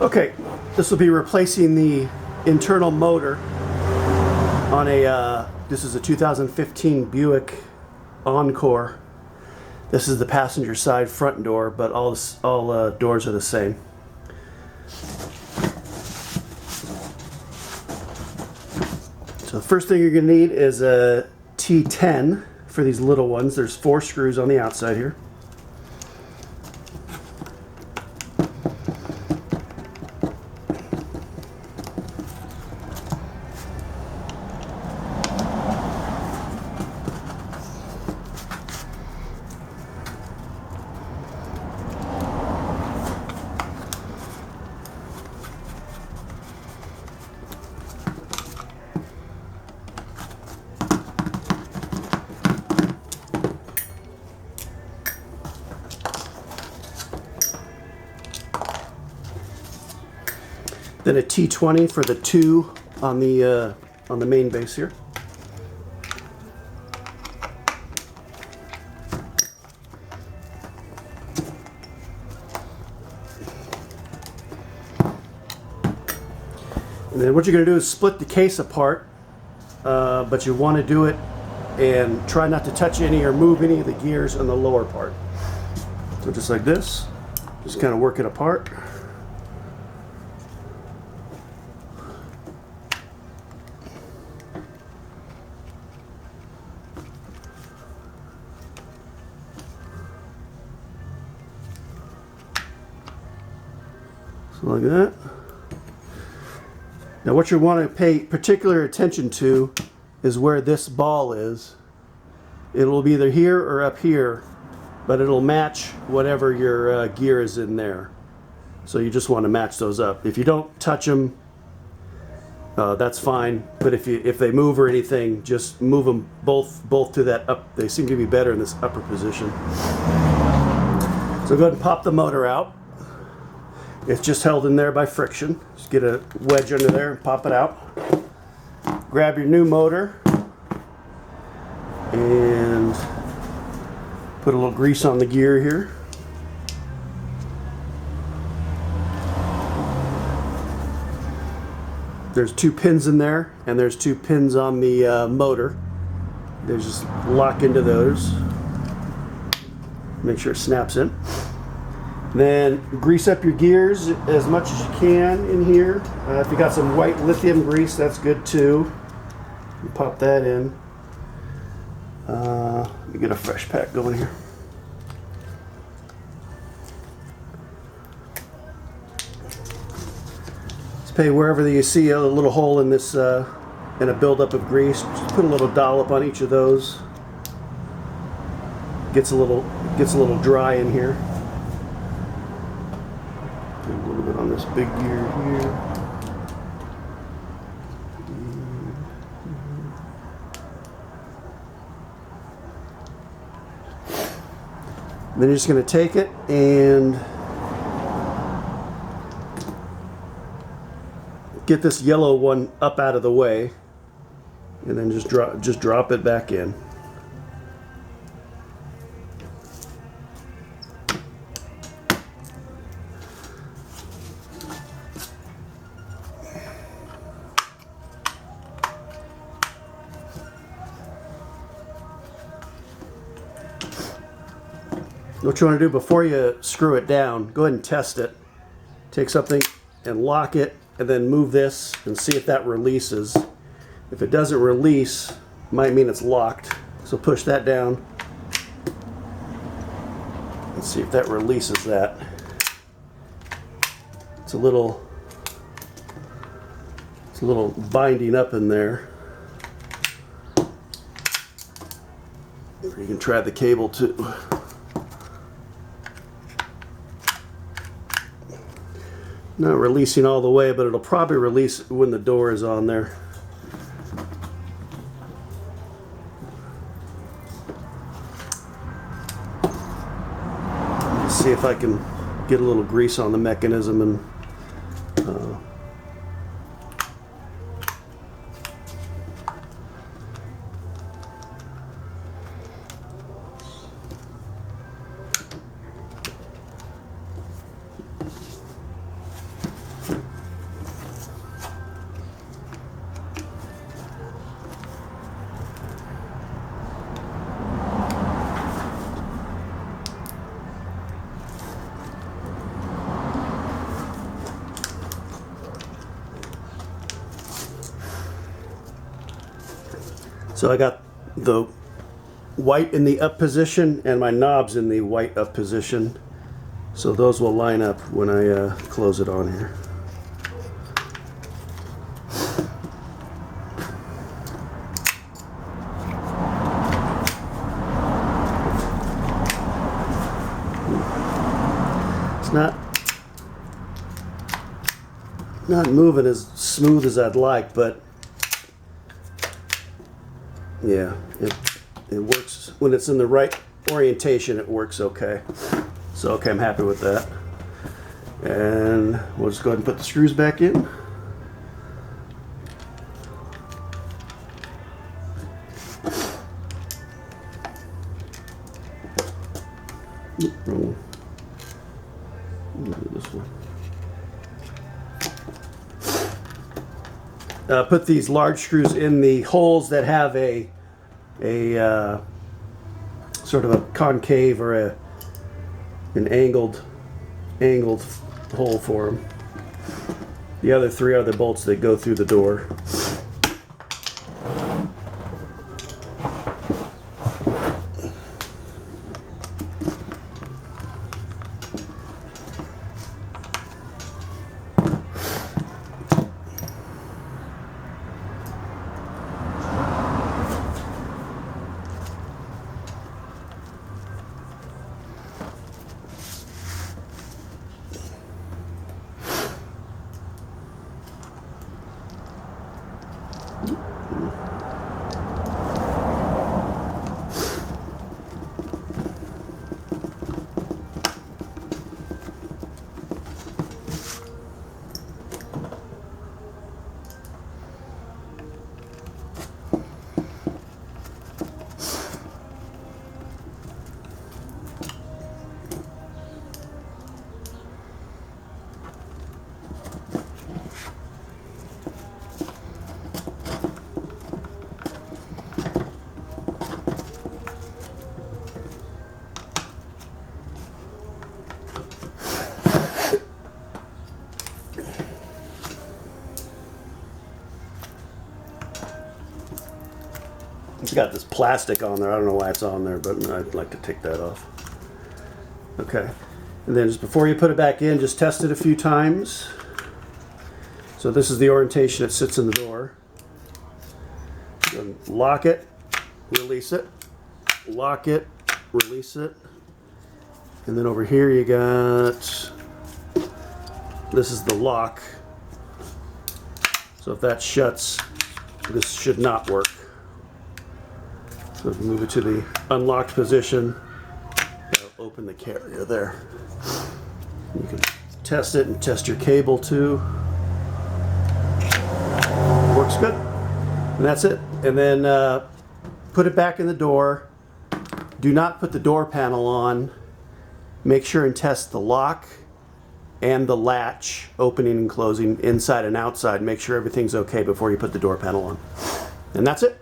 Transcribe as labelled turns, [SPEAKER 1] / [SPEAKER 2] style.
[SPEAKER 1] Okay, this will be replacing the internal motor on a, this is a 2015 Buick Encore. This is the passenger side front door, but all doors are the same. So the first thing you're going to need is a T10 for these little ones. There's 4 screws on the outside here. Then a T20 for the 2 on the main base here. And then what you're going to do is split the case apart, but you want to do it and try not to touch any or move any of the gears on the lower part. So just like this, just kind of work it apart. Like that. Now what you want to pay particular attention to is where this ball is. It will be either here or up here, but it'll match whatever your gear is in there. So you just want to match those up. If you don't touch them, that's fine. But if they move or anything, just move them both to that up. They seem to be better in this upper position. So go ahead and pop the motor out. It's just held in there by friction. Just get a wedge under there and pop it out. Grab your new motor and put a little grease on the gear here. There's 2 pins in there, and there's 2 pins on the motor. They just lock into those. Make sure it snaps in. Then grease up your gears as much as you can in here. If you got some white lithium grease, that's good too. You pop that in. Let me get a fresh pack going here. Just pay wherever you see a little hole in this and a buildup of grease. Just put a little dollop on each of those. Gets a little dry in here. A little bit on this big gear here. Then you're just going to take it and get this yellow one up out of the way, and then just drop it back in. What you want to do before you screw it down, go ahead and test it. Take something and lock it, and then move this and see if that releases. If it doesn't release, it might mean it's locked. So push that down and see if that releases that. It's a little binding up in there. Or you can try the cable too. Not releasing all the way, but it'll probably release when the door is on there. Let's see if I can get a little grease on the mechanism and So I got the white in the up position and my knobs in the white up position. So those will line up when I close it on here. It's not moving as smooth as I'd like, but yeah, it works. When it's in the right orientation, it works okay. So okay, I'm happy with that. And we'll just go ahead and put the screws back in. Wrong. This one. Put these large screws in the holes that have a sort of a concave or an angled hole for them. The other three are the bolts that go through the door. It's got this plastic on there. I don't know why it's on there, but I'd like to take that off. Okay. And then just before you put it back in, just test it a few times. So this is the orientation it sits in the door. Then lock it, release it, lock it, release it. And then over here you got, this is the lock. So if that shuts, this should not work. So if you move it to the unlocked position, that'll open the carrier there. You can test it and test your cable too. Works good. And that's it. And then put it back in the door. Do not put the door panel on. Make sure and test the lock and the latch, opening and closing inside and outside. Make sure everything's okay before you put the door panel on. And that's it.